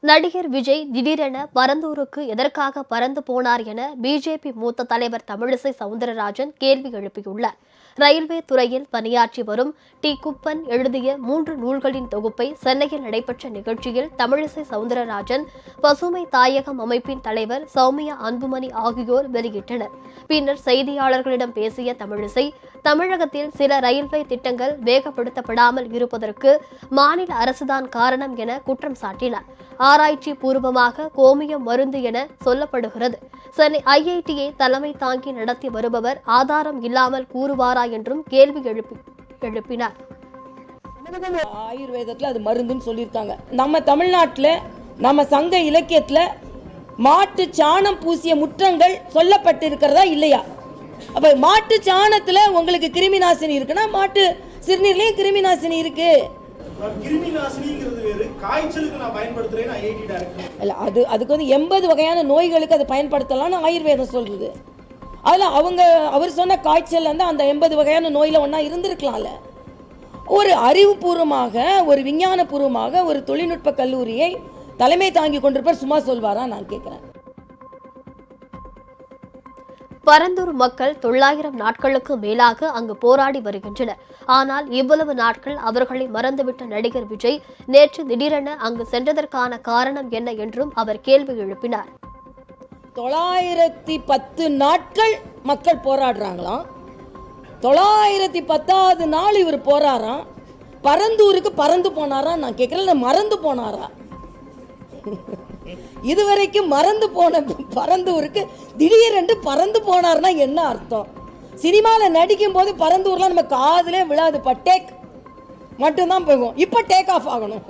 நடிகர் விஜய் திடீரென பரந்தூருக்கு எதற்காக பறந்து போனார் என பிஜேபி மூத்த தலைவர் தமிழிசை சவுந்தரராஜன் கேள்வி எழுப்பியுள்ளார். ரயில்வே துறையில் பணியாற்றி வரும் டி. குப்பன் எழுதிய 3 நூல்களின் தொகுப்பை சென்னையில் நடைபெற்ற நிகழ்ச்சியில் தமிழிசை சவுந்தரராஜன், பசுமை தாயகம் அமைப்பின் தலைவர் சௌமியா அன்புமணி ஆகியோர் வெளியிட்டனர். பின்னர் செய்தியாளர்களிடம் பேசிய தமிழிசை, தமிழகத்தில் சில ரயில்வே திட்டங்கள் வேகப்படுத்தப்படாமல் இருப்பதற்கு மாநில அரசுதான் காரணம் என குற்றம் சாட்டினார். ஆராய்ச்சி பூர்வமாக கோமியம் மருந்து என சொல்லப்படுகிறது. சென்னை ஐஐடியை தலைமை தாங்கி நடத்தி வருபவர் ஆதாரம் இல்லாமல் கூறுவாரா என்றும் கேள்வி எழுப்பினார். ஆயுர்வேதத்தில் அது மருந்துன்னு சொல்லியிருக்காங்க. நம்ம தமிழ்நாட்டில் நம்ம சங்க இலக்கியத்தில் மாட்டு சாணம் பூசிய முற்றங்கள் சொல்லப்பட்டிருக்கிறதா இல்லையா? அப்போ மாட்டு சாணத்தில் உங்களுக்கு கிருமி நாசினி இருக்குன்னா மாட்டு சிறுநீர்லேயும் கிருமி நாசினி இருக்கு. அதுக்கு வந்து 80 வகையான நோய்களுக்கு அதை பயன்படுத்தலாம்னு ஆயுர்வேதம் சொல்றது. அதில் அவர் சொன்ன காய்ச்சல் அந்த 80 வகையான நோயில ஒன்றா இருந்திருக்கலாம்ல. ஒரு அறிவுபூர்வமாக, ஒரு விஞ்ஞானபூர்வமாக ஒரு தொழில்நுட்ப கல்லூரியை தலைமை தாங்கி கொண்டிருப்பவர் சும்மா சொல்வாரா நான் கேட்கிறேன். பரந்தூர் மக்கள் 900 நாட்களுக்கு மேலாக அங்கு போராடி வருகின்றனர். ஆனால் இவ்வளவு நாட்கள் அவர்களை மறந்துவிட்ட நடிகர் விஜய் நேற்று திடீரென அங்கு சென்றதற்கான காரணம் என்ன என்றும் அவர் கேள்வி எழுப்பினார். 910 நாட்கள் மக்கள் போராடுறாங்களாம். 910வது நாள் இவர் போறாராம். பரந்தூருக்கு பறந்து போனாரா நான் கேட்கிறேன், மறந்து போனாரா? இதுவரைக்கும் மறந்து போன பரந்தூருக்கு திடீரென்று பறந்து போனார்னா என்ன அர்த்தம்? சினிமாவில் நடிக்கும் போது பரந்தூர்லாம் நம்ம காதலே விழாது, டேக் மட்டும்தான் போகும். இப்போ டேக் ஆஃப் ஆகணும்.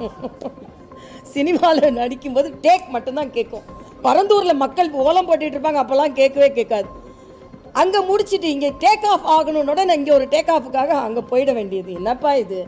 சினிமாவில் நடிக்கும் போது டேக் மட்டும்தான் கேட்கும். பரந்தூரில் மக்கள் ஓலம் போட்டுட்டு இருப்பாங்க, அப்போல்லாம் கேட்கவே கேட்காது. அங்கே முடிச்சுட்டு இங்கே டேக் ஆஃப் ஆகணுன்னோட இங்கே ஒரு டேக் ஆஃபுக்காக அங்கே போயிட வேண்டியது. என்னப்பா இது?